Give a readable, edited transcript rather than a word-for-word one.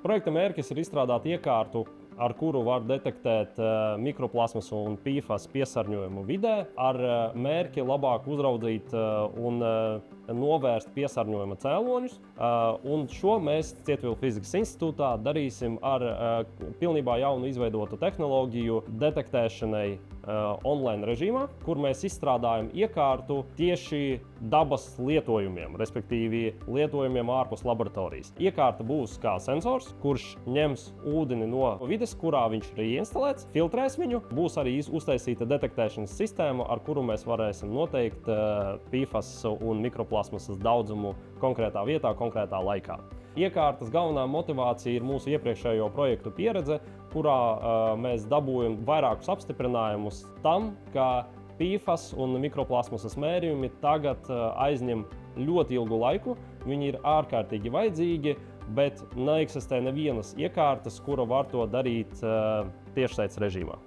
Projekta mērķis ir izstrādāt iekārtu, ar kuru var detektēt mikroplasmasu un PFAS piesārņojumu vidē, ar mērķi labāk uzraudzīt un novērst piesārņojuma cēloņus. Un šo mēs Cietvilu fizikas institūtā darīsim ar pilnībā jaunu izveidotu tehnoloģiju detektēšanai online režīmā, kur mēs izstrādājam iekārtu tieši dabas lietojumiem, respektīvi lietojumiem ārpus laboratorijas. Iekārta būs kā sensors, kurš ņems ūdeni no vides, kurā viņš ir ieinstalēts, filtrēs viņu. Būs arī uztaisīta detektēšanas sistēma, ar kuru mēs varēsim noteikt PFAS un mikroplasmasas daudzumu konkrētā vietā, konkrētā laikā. Iekārtas galvenā motivācija ir mūsu iepriekšējo projektu pieredze, kurā mēs dabūjam vairākus apstiprinājumus tam, ka PFAS un mikroplasmasas mērījumi tagad aizņem ļoti ilgu laiku. Viņi ir ārkārtīgi vajadzīgi, bet neeksistē nevienas iekārtas, kura var to darīt tiešsaistes režīmā.